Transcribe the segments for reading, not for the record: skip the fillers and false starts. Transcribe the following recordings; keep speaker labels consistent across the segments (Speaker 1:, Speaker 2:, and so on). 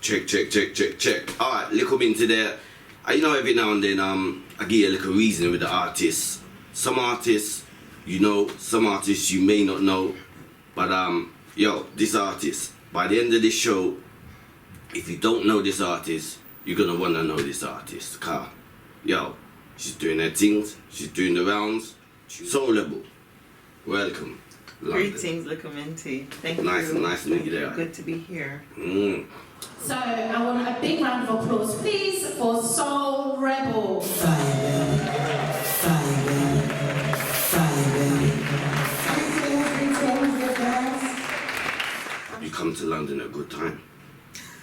Speaker 1: Check. Alright, Likkle Minty there. You know, every now and then I give you a little reason with the artists. Some artists you know, some artists you may not know. But yo, this artist, by the end of this show, if you don't know this artist, you're gonna wanna know this artist. Car, yo, she's doing her things, she's doing the rounds. So level. Welcome. London.
Speaker 2: Greetings, Likkle Minty. Thank you.
Speaker 1: Nice to meet you there.
Speaker 2: Good to be here.
Speaker 3: So I want a big round of applause, please, for Soul Rebel.
Speaker 1: You come to London at a good time.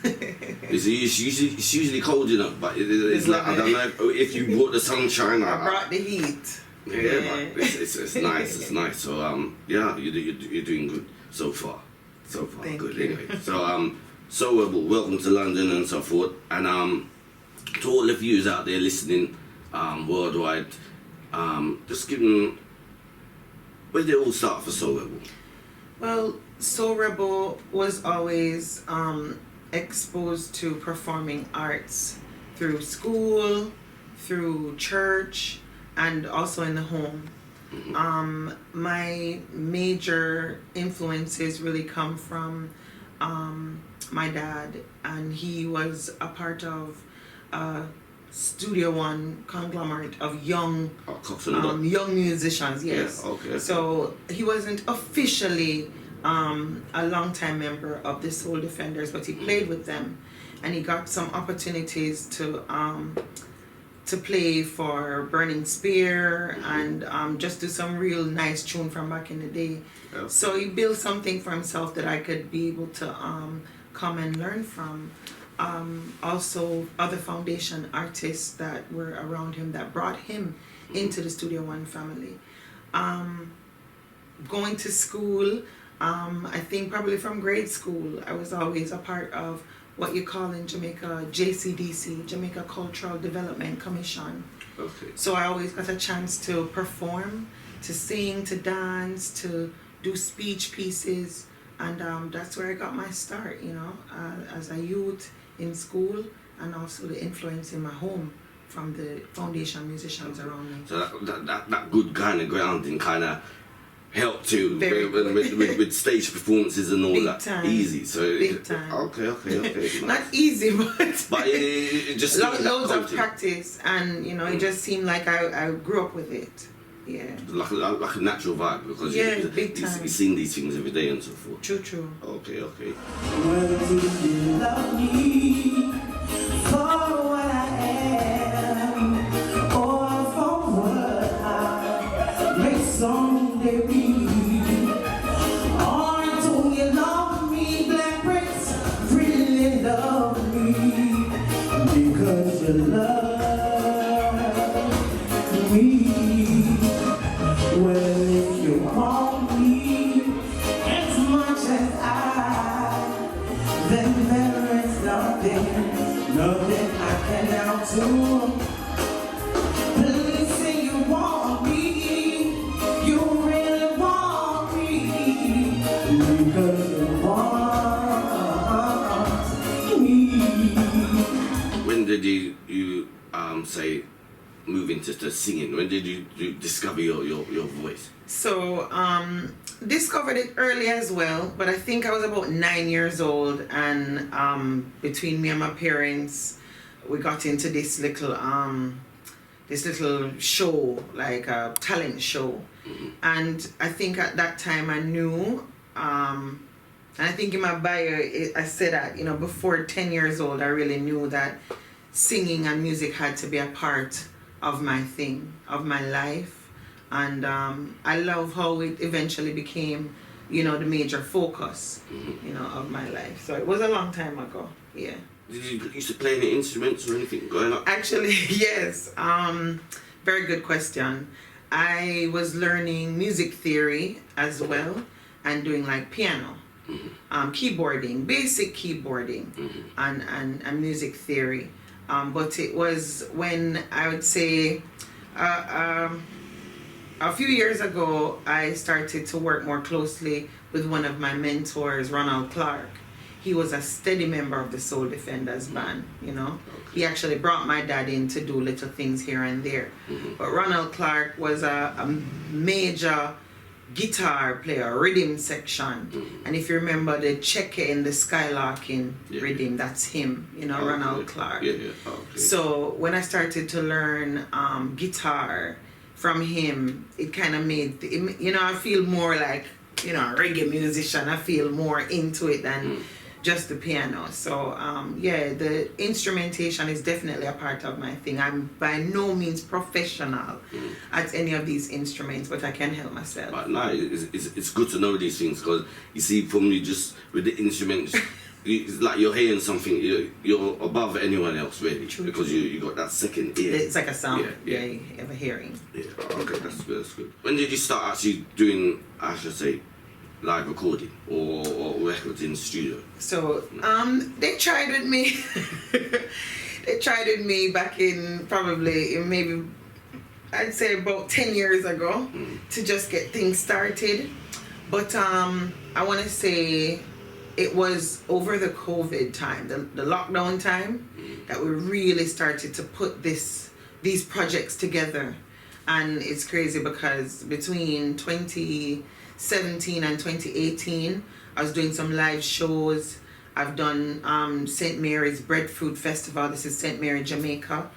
Speaker 1: It's usually cold, you know, but it's like, I don't know if you brought the sunshine.
Speaker 2: I brought the heat.
Speaker 1: Yeah, but it's nice. It's nice. So yeah, you're doing good so far.
Speaker 2: Thank
Speaker 1: Good
Speaker 2: you.
Speaker 1: anyway. So welcome to London and so forth. And to all the viewers out there listening worldwide, just give them, where did it all start for Soul Rebel?
Speaker 2: Well, Soul Rebel was always exposed to performing arts through school, through church, and also in the home. My major influences really come from my dad, and he was a part of Studio One conglomerate of young musicians. Yes.
Speaker 1: Yeah, okay.
Speaker 2: So he wasn't officially a long-time member of the Soul Defenders, but he played with them, and he got some opportunities to play for Burning Spear and just do some real nice tune from back in the day.
Speaker 1: Yeah.
Speaker 2: So he built something for himself that I could be able to come and learn from. Also, other foundation artists that were around him that brought him into the Studio One family. Going to school, I think probably from grade school, I was always a part of what you call in Jamaica JCDC, Jamaica Cultural Development Commission.
Speaker 1: Okay.
Speaker 2: So I always got a chance to perform, to sing, to dance, to do speech pieces, and that's where I got my start, you know, as a youth in school, and also the influence in my home from the foundation musicians around me.
Speaker 1: So that good kind of grounding kind of helped too with stage performances and all
Speaker 2: Big
Speaker 1: that.
Speaker 2: time.
Speaker 1: Easy. So
Speaker 2: Big time.
Speaker 1: Okay. Nice.
Speaker 2: Not easy, but
Speaker 1: it just
Speaker 2: loads of practice, and you know, it just seemed like I grew up with it. Yeah.
Speaker 1: Like a natural vibe, because
Speaker 2: big time.
Speaker 1: you sing these things every day and so forth.
Speaker 2: True.
Speaker 1: Okay.
Speaker 4: Well, do you love me for what I am, or for what I may someday be? Or do you love me, Black Prince, really love me, because you love me? Well, if you want me as much as I, then there is nothing I can now do. Please say you want me, you really want me, because you want me.
Speaker 1: When did you say move into the singing? When did you discover your voice?
Speaker 2: So, discovered it early as well, but I think I was about 9 years old, and between me and my parents, we got into this little show, like a talent show. And I think at that time I knew, and I think in my bio I said that, you know, before 10 years old I really knew that singing and music had to be a part of my thing, of my life. And I love how it eventually became, you know, the major focus, you know, of my life. So it was a long time ago, yeah.
Speaker 1: Did you used to play any instruments or anything growing up?
Speaker 2: Actually, yes. Very good question. I was learning music theory as well, and doing like piano, keyboarding, basic keyboarding, and music theory. But it was when I would say a few years ago, I started to work more closely with one of my mentors, Ronald Clark. he was a steady member of the Soul Defenders band, you know. He actually brought my dad in to do little things here and there. But Ronald Clark was a major guitar player, rhythm section. And if you remember the checker in the Skylarking rhythm, that's him, you know, Ronald Clark. So when I started to learn guitar from him, it kind of made, you know, I feel more like, you know, a reggae musician. I feel more into it than just the piano. So yeah, the instrumentation is definitely a part of my thing. I'm by no means professional at any of these instruments, but I can help myself.
Speaker 1: But no, it's good to know these things, because you see, from you just with the instruments, it's like you're hearing something, you're above anyone else really, because you got that second ear.
Speaker 2: It's like a sound, you have a hearing.
Speaker 1: Yeah, okay, that's good. When did you start actually doing, I should say, live recording or records in the studio?
Speaker 2: So they tried with me. They tried with me back in probably maybe I'd say about 10 years ago to just get things started. But I want to say it was over the COVID time, the lockdown time, that we really started to put these projects together. And it's crazy because between 2017 and 2018, I was doing some live shows. I've done St. Mary's Breadfruit Festival. This is St. Mary, Jamaica.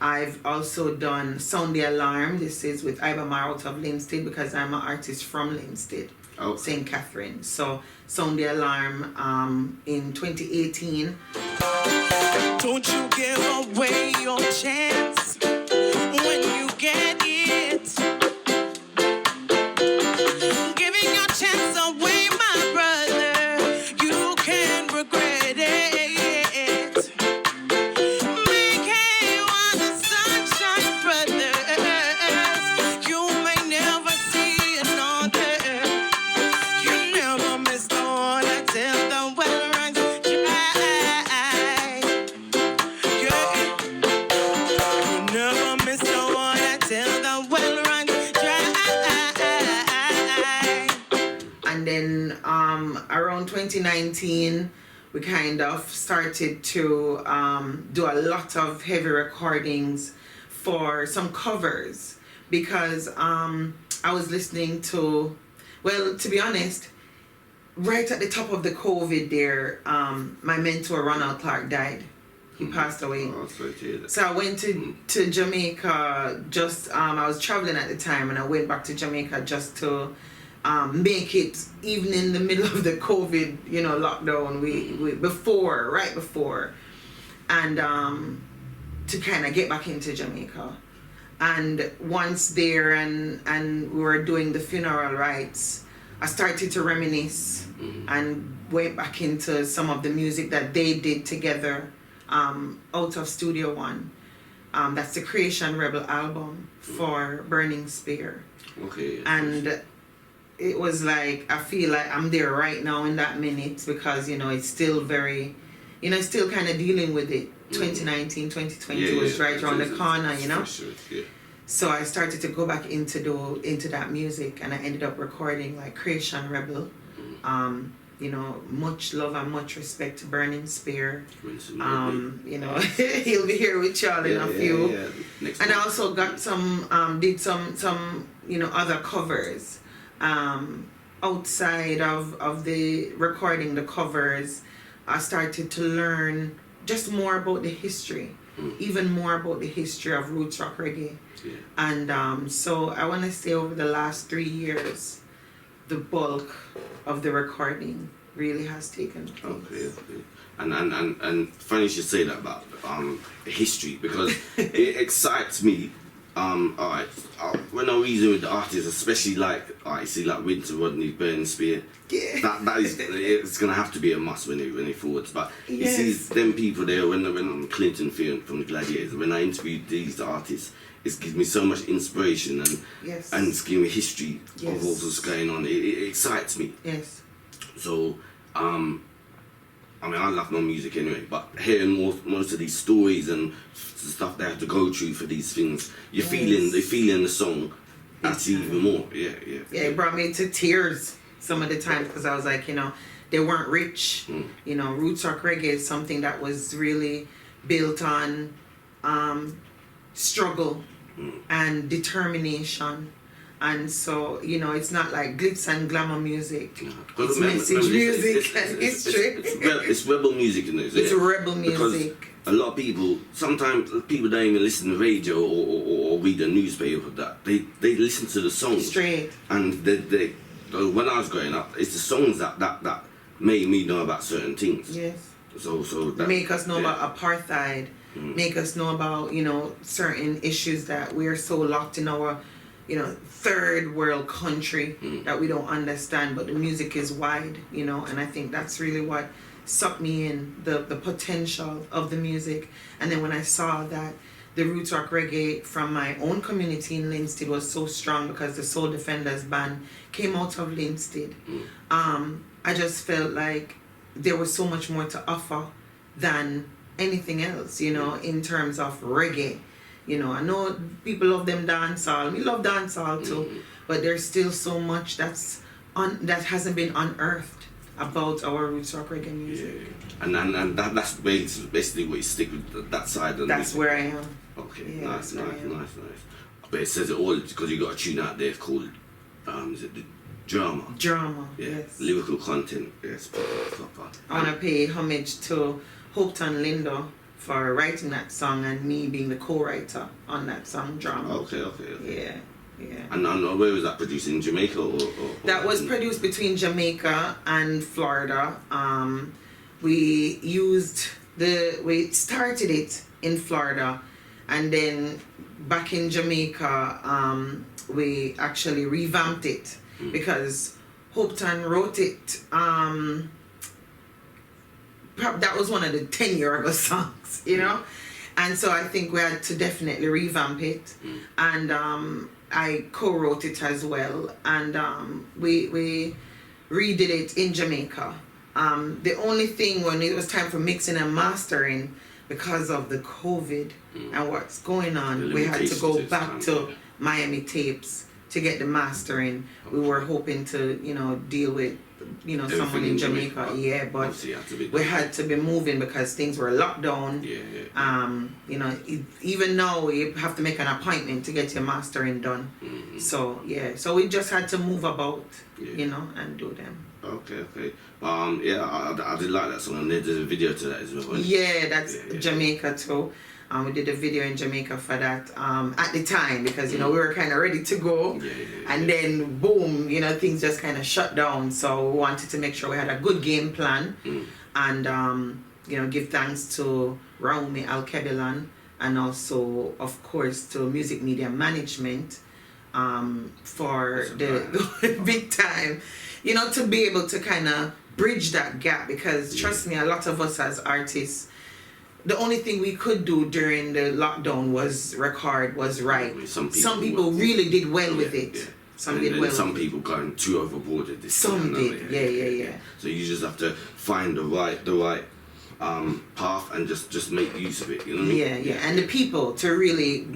Speaker 2: I've also done Sound the Alarm. This is with Ibamar out of Linstead, because I'm an artist from Linstead, St. Catherine. So Sound the Alarm in 2018.
Speaker 4: Don't you give away your chance when you get it. Giving your chance away, my brother, you can regret it. Make hay while the sun shines, brothers. You may never see another. You never miss the one until the well runs dry. Yeah. You never miss the one until the well runs dry.
Speaker 2: And then around 2019, we kind of started to do a lot of heavy recordings for some covers, because I was listening to, well, to be honest, right at the top of the COVID there, my mentor Ronald Clark died. He passed away.
Speaker 1: Oh, sorry to hear that.
Speaker 2: So I went to Jamaica just, I was traveling at the time, and I went back to Jamaica just to make it, even in the middle of the COVID, you know, lockdown, we right before, and to kind of get back into Jamaica. And once there, and we were doing the funeral rites, I started to reminisce and went back into some of the music that they did together out of Studio One. That's the Creation Rebel album for Burning Spear.
Speaker 1: Okay.
Speaker 2: And it was like, I feel like I'm there right now in that minute, because, you know, it's still very, you know, still kind of dealing with it. 2019, 2020 was right around the corner, you know?
Speaker 1: Sure. Yeah.
Speaker 2: So I started to go back into that music, and I ended up recording like Creation Rebel. You know, much love and much respect to Burning Spear. You know, he'll be here with y'all in a few.
Speaker 1: Next
Speaker 2: and
Speaker 1: month.
Speaker 2: I also got some, did some, you know, other covers. Outside of the recording the covers, I started to learn just more about the history, even more about the history of roots rock reggae.
Speaker 1: Yeah.
Speaker 2: And so I want to say over the last 3 years, the bulk of the recording really has taken place.
Speaker 1: Okay. And funny you should say that about history, because it excites me. Alright, when I reason with the artists, especially like, see like Winter Rodney, Burning Spear, that is, it's gonna have to be a must when they forwards. But you see them people there, when Clinton from the Gladiators, when I interviewed these artists, it gives me so much inspiration and it's giving me history of what's going on. It excites me.
Speaker 2: Yes.
Speaker 1: So I mean, I love my music anyway, but hearing most of these stories and stuff they have to go through for these things, they're feeling the song. That's even more. Yeah.
Speaker 2: It brought me to tears some of the times, because I was like, you know, they weren't rich. You know, roots rock reggae is something that was really built on struggle and determination. And so, you know, it's not like glitz and glamour music. It's message music and history.
Speaker 1: It's rebel music, isn't it?
Speaker 2: It's rebel music.
Speaker 1: Because a lot of people, sometimes people don't even listen to the radio or read the newspaper. That they listen to the songs.
Speaker 2: Straight.
Speaker 1: And they when I was growing up, it's the songs that made me know about certain things.
Speaker 2: Yes.
Speaker 1: So that,
Speaker 2: make us know about apartheid. Make us know about, you know, certain issues that we are so locked in our, you know, third world country that we don't understand, but the music is wide, you know, and I think that's really what sucked me in, the potential of the music. And then when I saw that the roots rock reggae from my own community in Linstead was so strong because the Soul Defenders band came out of Linstead, I just felt like there was so much more to offer than anything else, you know, in terms of reggae. You know, I know people love them dancehall. We love dancehall too, but there's still so much that hasn't been unearthed about our roots rock reggae music.
Speaker 1: Yeah. And that's basically where you stick with that side. And
Speaker 2: that's where I am.
Speaker 1: Okay,
Speaker 2: Yeah,
Speaker 1: nice. But it says it all because you got a tune out there called, is it the Drama?
Speaker 2: Drama,
Speaker 1: yeah.
Speaker 2: yes.
Speaker 1: Lyrical content, yes. Proper.
Speaker 2: I want to pay homage to Hopeton Lindo for writing that song and me being the co-writer on that song, Drama.
Speaker 1: Okay.
Speaker 2: Yeah.
Speaker 1: And where was that produced, in Jamaica or
Speaker 2: that was produced between Jamaica and Florida. We started it in Florida, and then back in Jamaica, we actually revamped it because Hopeton wrote it. That was one of the 10-year-ago songs, you know? And so I think we had to definitely revamp it. And I co-wrote it as well. And we redid it in Jamaica. The only thing when it was time for mixing and mastering, because of the COVID and what's going on, we had to go back to Miami Tapes to get the mastering. We were hoping to, you know, deal with, you know, someone in Jamaica, yeah, but we had to be moving because things were locked down. You know, even now you have to make an appointment to get your mastering done. So yeah, so we just had to move about, you know, and do them.
Speaker 1: Okay. I did like that song, and there's a video to that as well.
Speaker 2: Yeah, that's Jamaica too. We did a video in Jamaica for that at the time because, you know, we were kind of ready to go. And then, boom, you know, things just kind of shut down. So we wanted to make sure we had a good game plan and, you know, give thanks to Raoumi Alkebilan and also, of course, to Music Media Management for the big time, you know, to be able to kind of bridge that gap because, trust me, a lot of us as artists, the only thing we could do during the lockdown was record, was write. Some people really did well with it. Some
Speaker 1: people going too overboard at this.
Speaker 2: Some did, yeah.
Speaker 1: So you just have to find the right path and just make use of it. You know what I mean?
Speaker 2: Yeah. And the people to really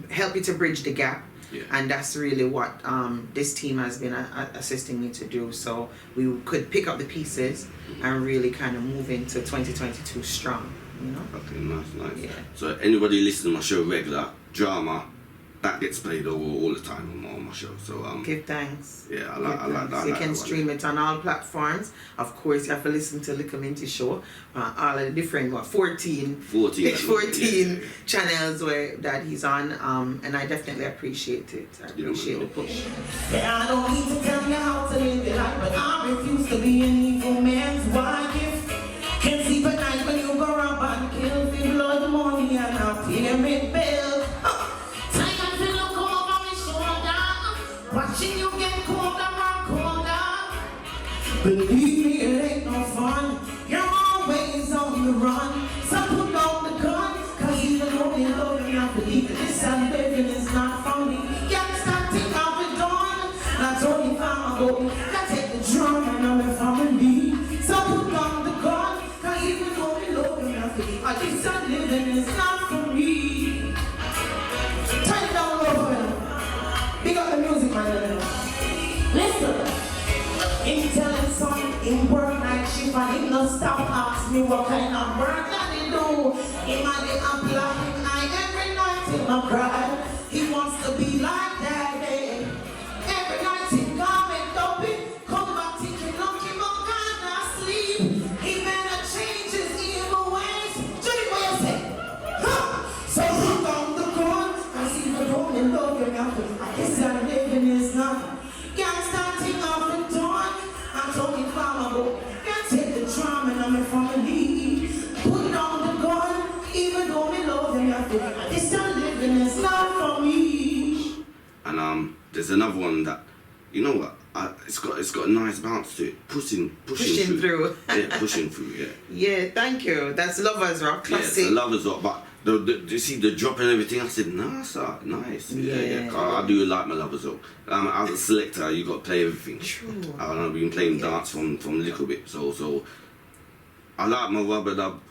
Speaker 2: help you to bridge the gap. And that's really what this team has been assisting me to do. So we could pick up the pieces and really kind of move into 2022 strong. You know? Okay,
Speaker 1: nice.
Speaker 2: Yeah.
Speaker 1: So anybody listening to my show regular, Drama, that gets played all the time on my show. So
Speaker 2: give thanks.
Speaker 1: Yeah, I like that.
Speaker 2: So you can stream it on all platforms. Of course, you have to listen to Likkle Minty show. All of the different 14 channels that he's on. And I definitely appreciate it. I appreciate the push.
Speaker 4: Yeah, I don't need to tell you how to live your life, but I refuse to be an evil man's wife. Can't sleep at night when you go up and kill the blood money and a pyramid bill. Time I feel look over my shoulder, watching you get colder and colder. Believe me, it ain't no fun. You're always on the run. So put down the gun, cause even though you love me, I believe that this I'm living is not for me. Can't stop till I've done. Not only found my goal, I take the drum and I'm a family. So put down the gun. Even though we love you, I think I'm living is not for me. Turn it down low for me. Big up the music, man. Listen. In telling song, in work night
Speaker 5: what kind of work that he do. Him and the applying I every night him a cry. He wants to be like daddy. Every night he come and dump it. Come back thinking of him but can't sleep. He better change his evil ways. Johnny, what you say? So put down the gun and see the road and love your mouth. I guess that living is not. Can't start thing off the dawn. I'm talking flammable. Can't take the trauma and I'm in front of me. Put down the gun, even though me love your mouth. I guess that living is not for me.
Speaker 1: And there's another one that, you know what? It's got a nice bounce to it. Pushing through. Yeah, pushing through. Yeah.
Speaker 2: Yeah, thank you. That's Lovers Rock
Speaker 1: Yeah,
Speaker 2: classic.
Speaker 1: it's a Lovers Rock, but you see the drop and everything. I said, nice, nice. Yeah. I do like my Lovers Rock. As a selector, you got to play everything.
Speaker 2: True.
Speaker 1: I've been playing dance from Likkle bit, so I like my rubber dub.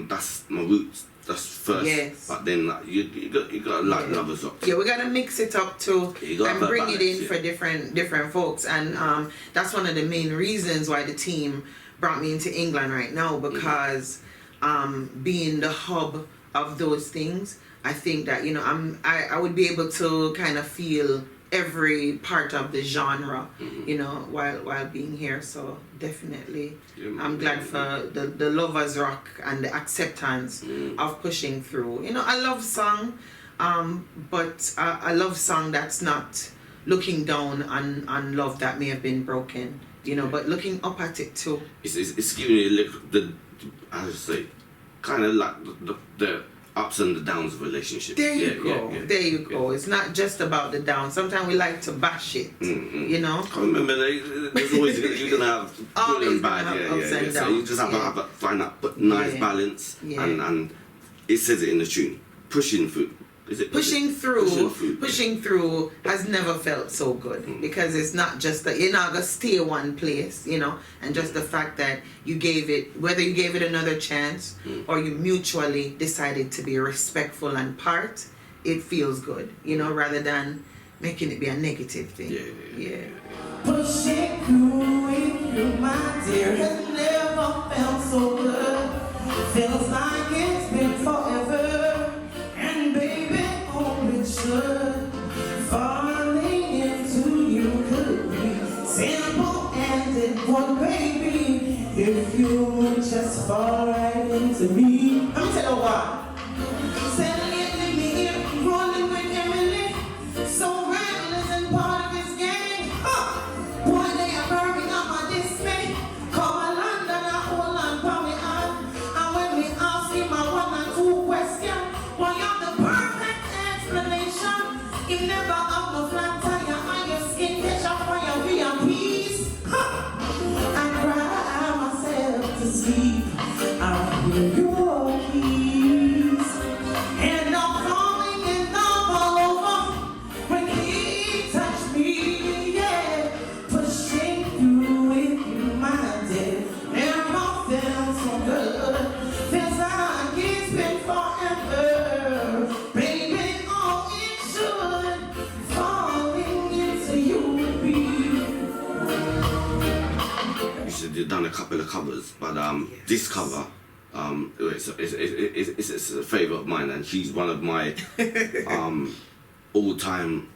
Speaker 1: That's my roots. That's first.
Speaker 2: Yes.
Speaker 1: But then you got to like Lovers Rock.
Speaker 2: Yeah, we gotta mix it up too and bring it in for different folks, and that's one of the main reasons why the team brought me into England right now, because being the hub of those things, I think that I would be able to kind of feel every part of the genre, while being here. So definitely, I'm glad for the Lovers Rock and the acceptance of pushing through. I love song, but I love song that's not looking down on love that may have been broken, but looking up at it too.
Speaker 1: It's giving you a little, how to say, kind of like the ups and the downs of a relationship.
Speaker 2: There you go. There you go. It's not just about the downs. Sometimes we like to bash it.
Speaker 1: I remember there's always you're gonna have good and bad. So you just have to find that nice balance, and it says it in the tune. Pushing through. Pushing
Speaker 2: through has never felt so good, because it's not just that you're not gonna stay one place, and just the fact that you gave it, whether you gave it another chance or you mutually decided to be respectful and part, it feels good, rather than making it be a negative thing. Yeah.
Speaker 5: Pushing through with you, my dear, has never felt so good. Feels like it's been forever, and baby, should falling into you could be simple and it would, baby, if you would just fall right into me. Let me tell you what. Settling me here, rolling with Emily, so reckless and part of his game. Boy, they are burning up my dismay. Come a London, I hold on, power me on. And when we ask him a one or two questions, why you're the perfect explanation. You never have no flat tire on your skin, catch up on your VIPs. I cry myself to sleep. I hear your keys, and I'm falling in love all over when he touched me. Yeah, pushing through with you, my dear. Never felt so good. Feels like it's been forever, baby. Oh, it should falling into you be.
Speaker 1: You said you've done a couple of covers, but this cover, it's a favourite of mine, and she's one of my all-time.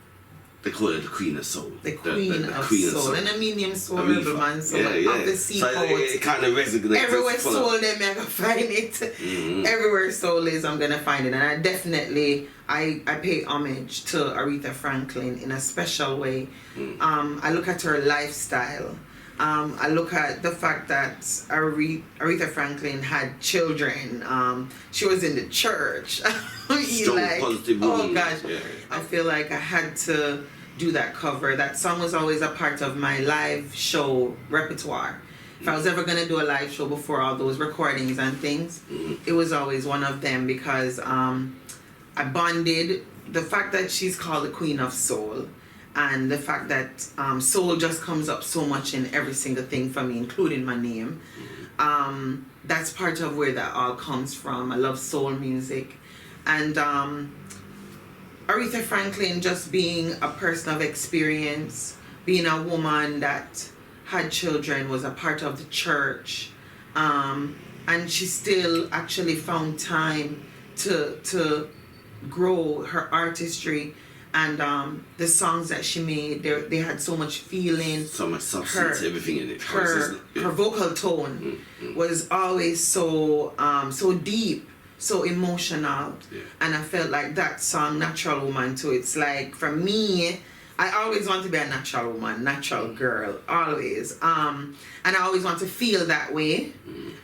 Speaker 1: They call her the Queen of Soul.
Speaker 2: The Queen of Soul. And I mean him soul, rebel man soul. Of the sea
Speaker 1: so it kind of resonates.
Speaker 2: Everywhere soul them, I'm gonna find it. Everywhere soul is, I'm gonna find it. And I definitely, I pay homage to Aretha Franklin in a special way. I look at her lifestyle. I look at the fact that Aretha Franklin had children. She was in the church.
Speaker 1: Strong, positive woman.
Speaker 2: Oh gosh. Yeah. I feel like I had to do that cover. That song was always a part of my live show repertoire. If I was ever going to do a live show before all those recordings and things, it was always one of them, because I bonded. The fact that she's called the Queen of Soul, and the fact that soul just comes up so much in every single thing for me, including my name. That's part of where that all comes from. I love soul music. And Aretha Franklin just being a person of experience, being a woman that had children, was a part of the church, and she still actually found time to grow her artistry. And the songs that she made, they had so much feeling.
Speaker 1: So much substance, everything in it.
Speaker 2: Her vocal tone was always so deep, so emotional. Yeah. And I felt like that song, Natural Woman, too. It's like, for me, I always want to be a natural woman, natural girl, always. And I always want to feel that way.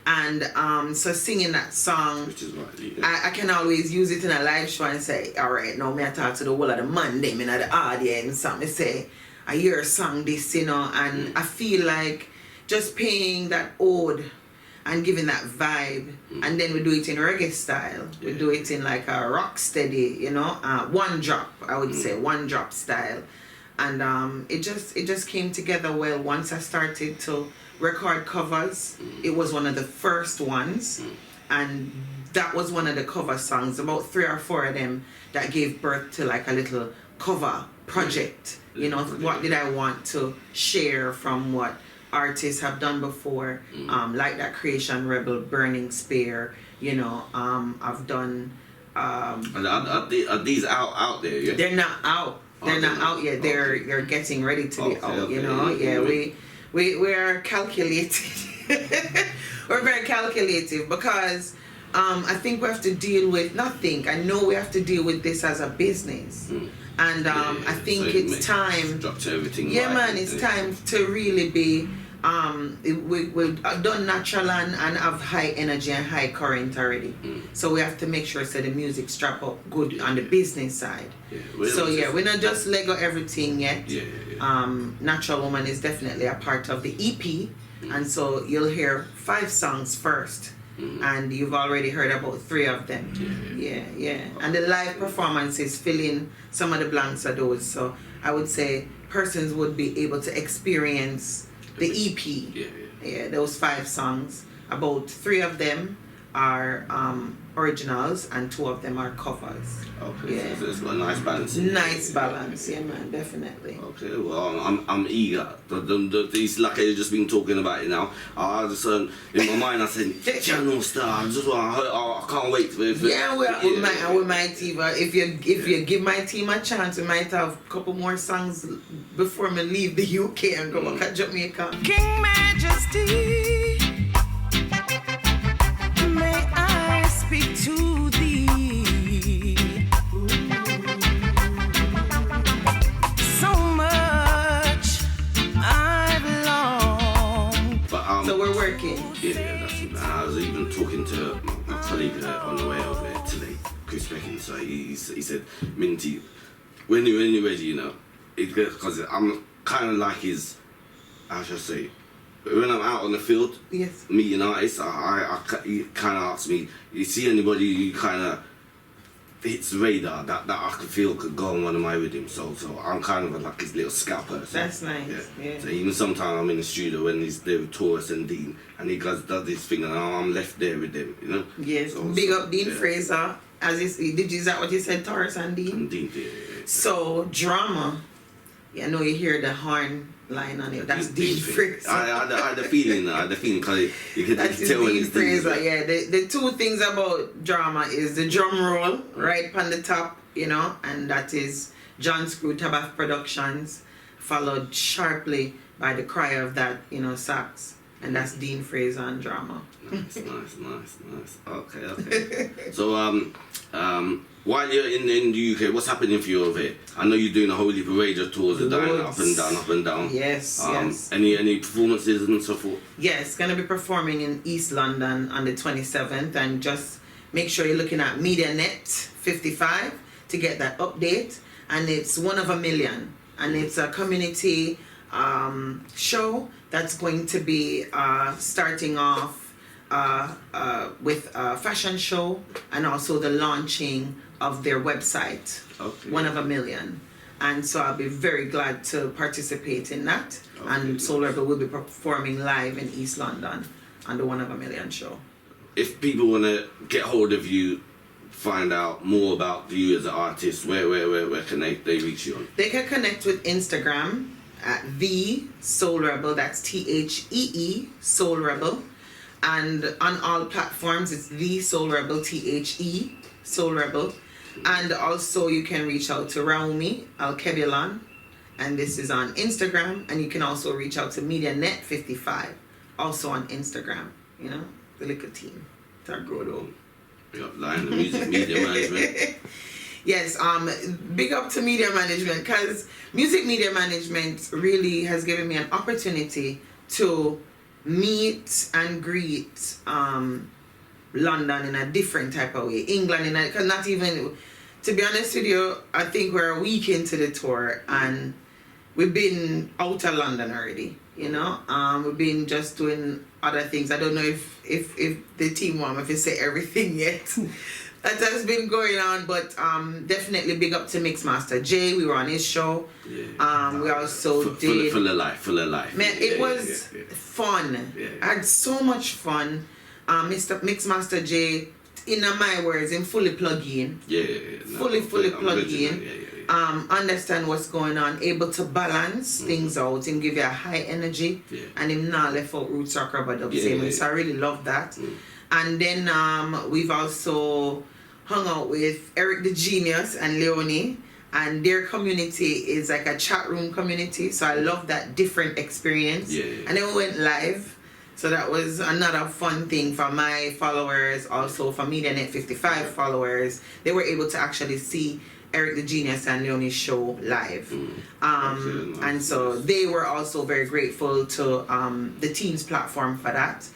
Speaker 2: And so singing that song,
Speaker 1: which is right,
Speaker 2: I can always use it in a live show and say, all right, now me I talk to the whole of the man, them in the audience, and me say, I hear a song this, you know, and I feel like just paying that ode and giving that vibe, and then we do it in reggae style. We do it in like a rock steady, you know, one drop, I would say, one drop style. And it just came together well once I started to record covers. It was one of the first ones, and that was one of the cover songs, about 3 or 4 of them, that gave birth to like a little cover project. You know, what did I want to share from what artists have done before, like that Creation Rebel, Burning Spear, you know, I've done...
Speaker 1: are these out there, yeah?
Speaker 2: They're not out. They're not out yet. They're getting ready to be out, you know? Yeah, we are calculated. We're very calculative because I think we have to deal with, I know we have to deal with this as a business. And I think so it's time.
Speaker 1: Structure everything.
Speaker 2: Yeah,
Speaker 1: right,
Speaker 2: man, it's time to really be. We've done natural and have high energy and high current already. So we have to make sure so the music strap up good on the business side. We're not just Lego everything yet. Natural Woman is definitely a part of the EP, and so you'll hear 5 songs first. And you've already heard about 3 of them. And the live performances fill in some of the blanks of those. So I would say persons would be able to experience the EP. Those 5 songs. About 3 of them are originals and 2 of them are covers.
Speaker 1: Okay, so it's got a nice balance.
Speaker 2: Nice balance, yeah, man, definitely.
Speaker 1: Okay, well, I'm eager. These like I've just been talking about it now. I just in my mind I said, Channel Star. I can't wait for it.
Speaker 2: We might even, if you give my team a chance, we might have a couple more songs before me leave the UK and go back to Jamaica.
Speaker 4: King Majesty, may I speak to thee? So much I've longed.
Speaker 1: But,
Speaker 2: so we're working.
Speaker 1: I was even talking to my colleague on the way over there today, Chris Beckins. So he said, Minty, when you're ready, you know, because I'm kind of like his, how should I say, when I'm out on the field, meeting artists, he kind of asks me, you see anybody you kind of hits the radar that I could feel could go on one of my rhythms. So I'm kind of like his little scout person.
Speaker 2: That's nice. Yeah.
Speaker 1: So even sometimes I'm in the studio when he's there with Taurus and Dean, and he does this thing, and I'm left there with them, you know.
Speaker 2: Yes. Big up Dean Fraser. Is that what you said, Taurus and Dean?
Speaker 1: And Dean,
Speaker 2: So drama. I know you hear the horn line on it. That's Dean Fraser.
Speaker 1: I had the feeling because you can tell when
Speaker 2: Dean
Speaker 1: it's
Speaker 2: Fraser. Yeah, the 2 things about drama is the drum roll right on the top, you know, and that is John Screw Tabaf Productions, followed sharply by the cry of that, you know, sax, and that's Dean Fraser on drama.
Speaker 1: Nice. Okay. So while you're in the UK, what's happening for you over here? I know you're doing a whole heap of radio tours, down, up and down.
Speaker 2: Yes.
Speaker 1: Any performances and so forth?
Speaker 2: Yes, gonna be performing in East London on the 27th, and just make sure you're looking at MediaNet 55 to get that update. And it's 1 of a million, and it's a community show that's going to be starting off with a fashion show and also the launching of their website, 1 of a million. And so I'll be very glad to participate in that. And Soul Rebel will be performing live in East London on the 1 of a million show.
Speaker 1: If people want to get hold of you, find out more about you as an artist, where can they reach you on?
Speaker 2: They can connect with Instagram at The Soul Rebel. That's THEE Soul Rebel. and on all platforms, it's The Soul Rebel, THE, Soul Rebel. And also you can reach out to Raomi Alkebulan, and this is on Instagram. And you can also reach out to MediaNet55, also on Instagram. You know, the little team. It's our good old.
Speaker 1: Big up Lion, the music media management.
Speaker 2: Yes, big up to media management, because music media management really has given me an opportunity to meet and greet London in a different type of way. England in a, cause not even, to be honest with you, I think we're a week into the tour and we've been out of London already, you know. We've been just doing other things. I don't know if the team want me to say everything yet. That has been going on, but definitely big up to Mixmaster Jay. We were on his show.
Speaker 1: Yeah.
Speaker 2: We also did
Speaker 1: full of life.
Speaker 2: Man, it was fun. I had so much fun. Mr. Mixmaster J, in my words, in fully plug in. Fully plug in. Understand what's going on, able to balance things out and give you a high energy. And him not left out Roots Rocker but up same way. So I really love that. And then we've also hung out with Eric the Genius and Leonie, and their community is like a chat room community, so I love that different experience. And then we went live, so that was another fun thing for my followers, also for MediaNet55 followers. They were able to actually see Eric the Genius and Leonie's show live. And so they were also very grateful to the Teams platform for that.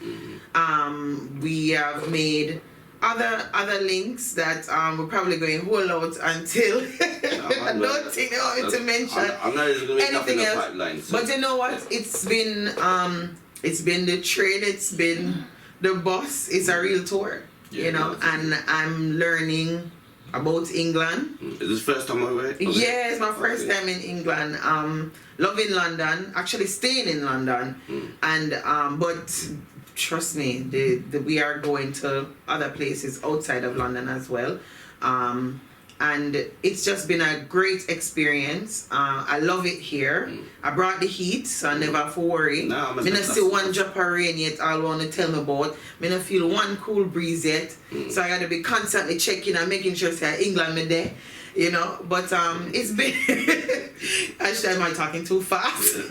Speaker 2: We have made other links that we're probably going to hold out until I don't think they want me to mention
Speaker 1: I'm not going to make
Speaker 2: anything else.
Speaker 1: Pipeline, so.
Speaker 2: But you know what? It's been the train, it's been the bus. It's a real tour, you know, and I'm learning about England.
Speaker 1: Is this first time over here?
Speaker 2: Yeah, it's my first time in England. Loving London, actually staying in London, and but trust me, we are going to other places outside of London as well. And it's just been a great experience. I love it here. I brought the heat, so I never have to worry. I don't see one drop of rain yet all I want to tell me about. I don't feel one cool breeze yet. So I got to be constantly checking and making sure say England me there. You know, but it's been actually am I talking too fast?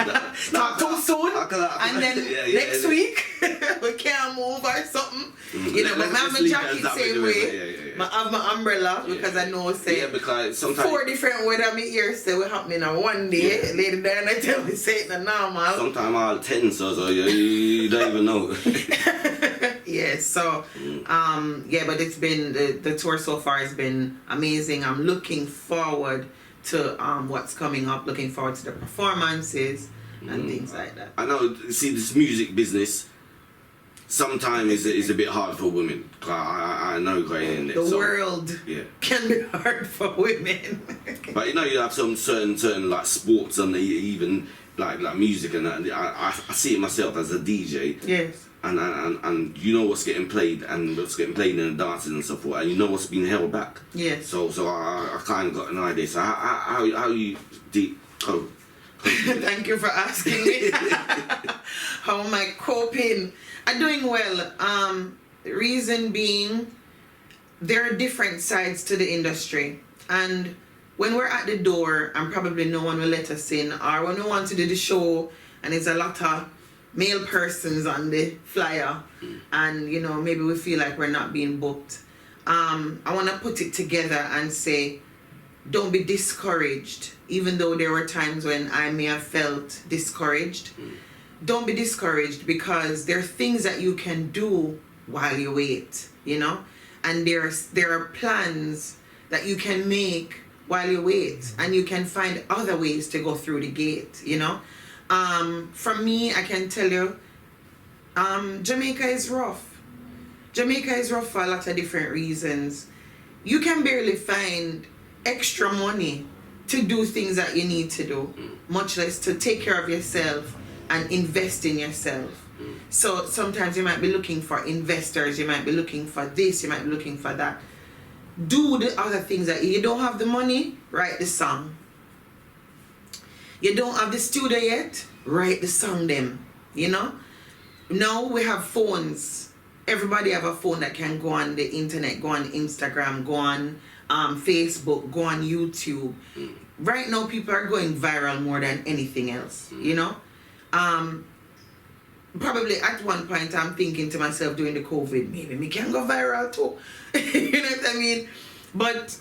Speaker 2: Not too soon. And then next week we can't move or something. You know, but I have my jacket same way. I have my umbrella because I know say
Speaker 1: because sometimes
Speaker 2: 4 different weather me here say will happen in one day. Later down I tell me say it's normal.
Speaker 1: Sometimes all 10 so you don't even know.
Speaker 2: Yes, so but it's been the tour so far has been amazing. I'm looking forward to what's coming up, looking forward to the performances and things like that.
Speaker 1: I know, see, this music business sometimes is a bit hard for women. I know going in there.
Speaker 2: The world can be hard for women.
Speaker 1: But you know, you have some certain like sports and even like music and that. I see it myself as a DJ.
Speaker 2: Yes.
Speaker 1: And you know what's getting played and what's getting played in the dances and so forth, and you know what's being held back.
Speaker 2: Yes.
Speaker 1: So I kind of got an idea. So how you cope?
Speaker 2: Thank you for asking me. How am I coping? I'm doing well. Reason being, there are different sides to the industry, and when we're at the door and probably no one will let us in, or when we want to do the show and there's a lot of male persons on the flyer and you know maybe we feel like we're not being booked, I want to put it together and say don't be discouraged. Even though there were times when I may have felt discouraged, don't be discouraged, because there are things that you can do while you wait, you know, and there are plans that you can make while you wait, and you can find other ways to go through the gate, you know. For me, I can tell you, Jamaica is rough. Jamaica is rough for a lot of different reasons. You can barely find extra money to do things that you need to do, much less to take care of yourself and invest in yourself. So sometimes you might be looking for investors, you might be looking for this, you might be looking for that. Do the other things that you don't have the money, write the song. You don't have the studio yet, write the song them, you know. now we have phones. Everybody have a phone that can go on the internet, go on Instagram, go on Facebook, go on YouTube. Right now, people are going viral more than anything else, you know? Probably at one point, I'm thinking to myself during the COVID, maybe me can go viral too. You know what I mean? But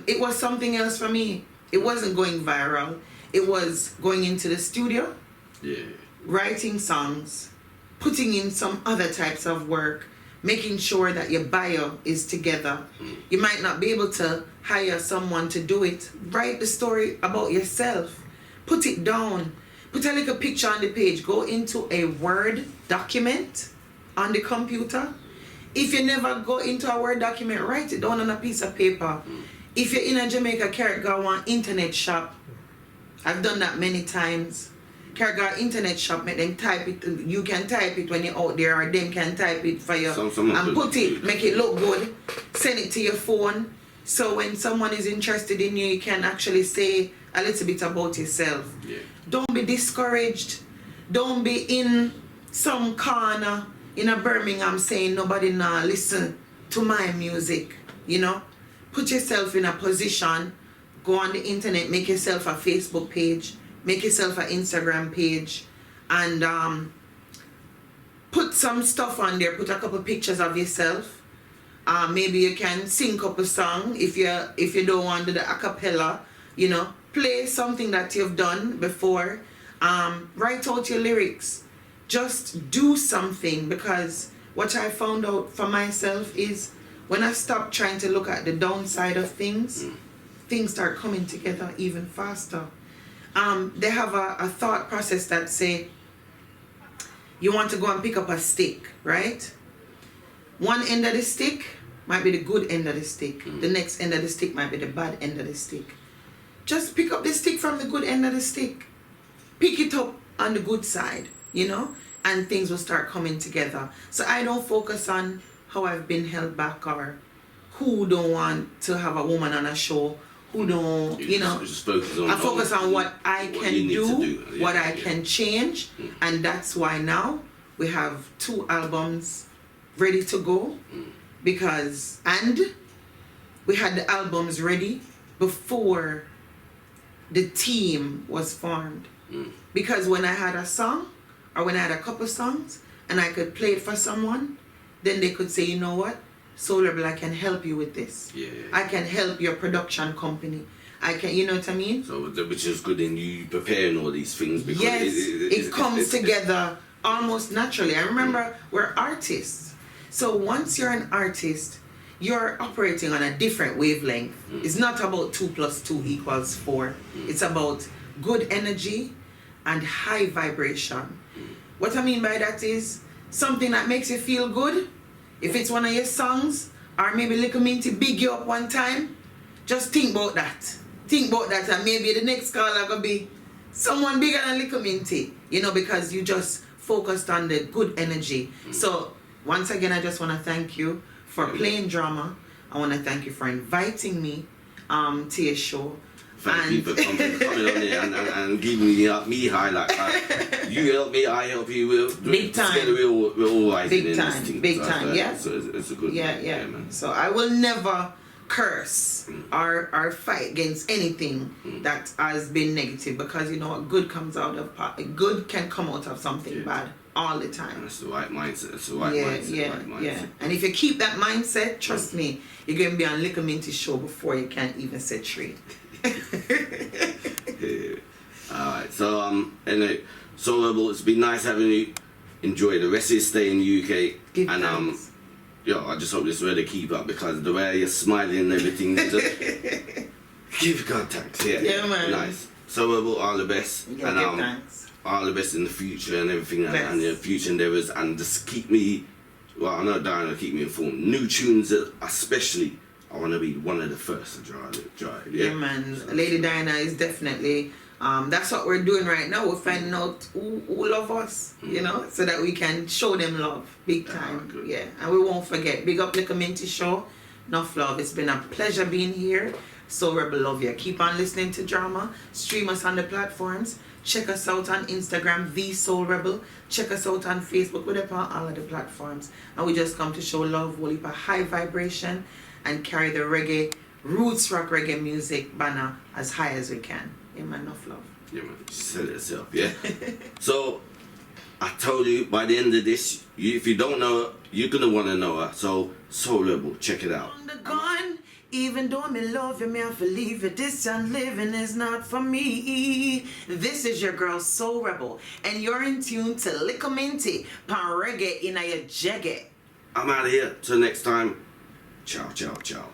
Speaker 2: it was something else for me. It wasn't going viral. It was going into the studio, writing songs, putting in some other types of work, making sure that your bio is together. You might not be able to hire someone to do it. Write the story about yourself. Put it down. Put a little picture on the page. Go into a Word document on the computer. If you never go into a Word document, write it down on a piece of paper. If you're in a Jamaica, carrot go on internet shop. I've done that many times. Carrot go internet shop, make them type it. You can type it when you're out there, or them can type it for you. And put it, make it look good. Send it to your phone. So when someone is interested in you, you can actually say a little bit about yourself. Don't be discouraged. Don't be in some corner in a Birmingham saying nobody now listen to my music. You know, put yourself in a position. Go on the internet, make yourself a Facebook page, make yourself an Instagram page, and put some stuff on there. Put a couple pictures of yourself. Maybe you can sing up a song if you don't want to do the a cappella. You know, play something that you've done before. Write out your lyrics. Just do something, because what I found out for myself is when I stopped trying to look at the downside of things, things start coming together even faster. They have a thought process that say you want to go and pick up a stick, right? One end of the stick might be the good end of the stick. The next end of the stick might be the bad end of the stick. Just pick up the stick from the good end of the stick. Pick it up on the good side, you know, and things will start coming together. So I don't focus on how I've been held back or who don't want to have a woman on a show, who don't, you know.
Speaker 1: Just focus on,
Speaker 2: I focus on what I can do, what I can change, and that's why now we have 2 albums ready to go, because, and we had the albums ready before the team was formed. Because when I had a song, or when I had a couple songs, and I could play it for someone, then they could say, you know what, Soul Rebel, I can help you with this. I can help your production company. I can, you know what I mean?
Speaker 1: So, which is good in you preparing all these things, because
Speaker 2: it comes together almost naturally. I remember we're artists. So once you're an artist, you're operating on a different wavelength. It's not about 2 + 2 = 4. It's about good energy and high vibration. What I mean by that is something that makes you feel good. If it's one of your songs, or maybe Likkle Minty big you up one time, just think about that. Think about that, and maybe the next caller gonna be someone bigger than Likkle Minty, you know, because you just focused on the good energy. So once again, I just want to thank you for playing drama. I want to thank you for inviting me to your show.
Speaker 1: Thank you for coming on here and giving me highlights. You help me, I help you.
Speaker 2: Big time.
Speaker 1: Together we're all rising
Speaker 2: big time,
Speaker 1: in this
Speaker 2: big time, yeah.
Speaker 1: So it's a good
Speaker 2: yeah,
Speaker 1: man.
Speaker 2: So I will never curse or fight against anything that has been negative, because you know what, good comes out of good can come out of something bad all the time.
Speaker 1: And that's the right mindset. That's the right mindset.
Speaker 2: Yeah. And if you keep that mindset, trust me, you're going to be on Likkle Minty's show before you can't even set straight.
Speaker 1: Alright, so anyway, so Rebel, it's been nice having you. Enjoy the rest of your stay in the UK.
Speaker 2: Give
Speaker 1: and
Speaker 2: thanks.
Speaker 1: I just hope this really keep up, because the way you're smiling and everything, just give contact.
Speaker 2: Yeah, man.
Speaker 1: Nice. So Rebel, all the best.
Speaker 2: Yeah,
Speaker 1: and
Speaker 2: give thanks.
Speaker 1: all the best in the future and everything, and your
Speaker 2: Best.
Speaker 1: future endeavours, and just keep me, well, I know Diana will keep me informed. New tunes especially, I want to be one of the first to try it.
Speaker 2: Yeah, man. So, Lady Diana is definitely, that's what we're doing right now. We're finding out who love us, you know, so that we can show them love big time. Yeah, and we won't forget. Big up Likkle Minty show. Enough love. It's been a pleasure being here. So Rebel love you. Keep on listening to drama. Stream us on the platforms. Check us out on Instagram, The Soul Rebel. Check us out on Facebook. We're there on all of the platforms. And we just come to show love, we'll leave a high vibration, and carry the reggae, roots rock reggae music banner as high as we can. Yeah, man, enough love.
Speaker 1: Yeah, man. Sell it yourself, yeah? So, I told you, by the end of this, if you don't know her, you're going to want to know her. So, Soul Rebel, check it out.
Speaker 5: On the gun, even though me love you, me have to leave it. This young living is not for me.
Speaker 2: This is your girl, Soul Rebel, and you're in tune to Likkle Minty, pan reggae in a jagger.
Speaker 1: I'm out of here. Till next time. Ciao, ciao, ciao.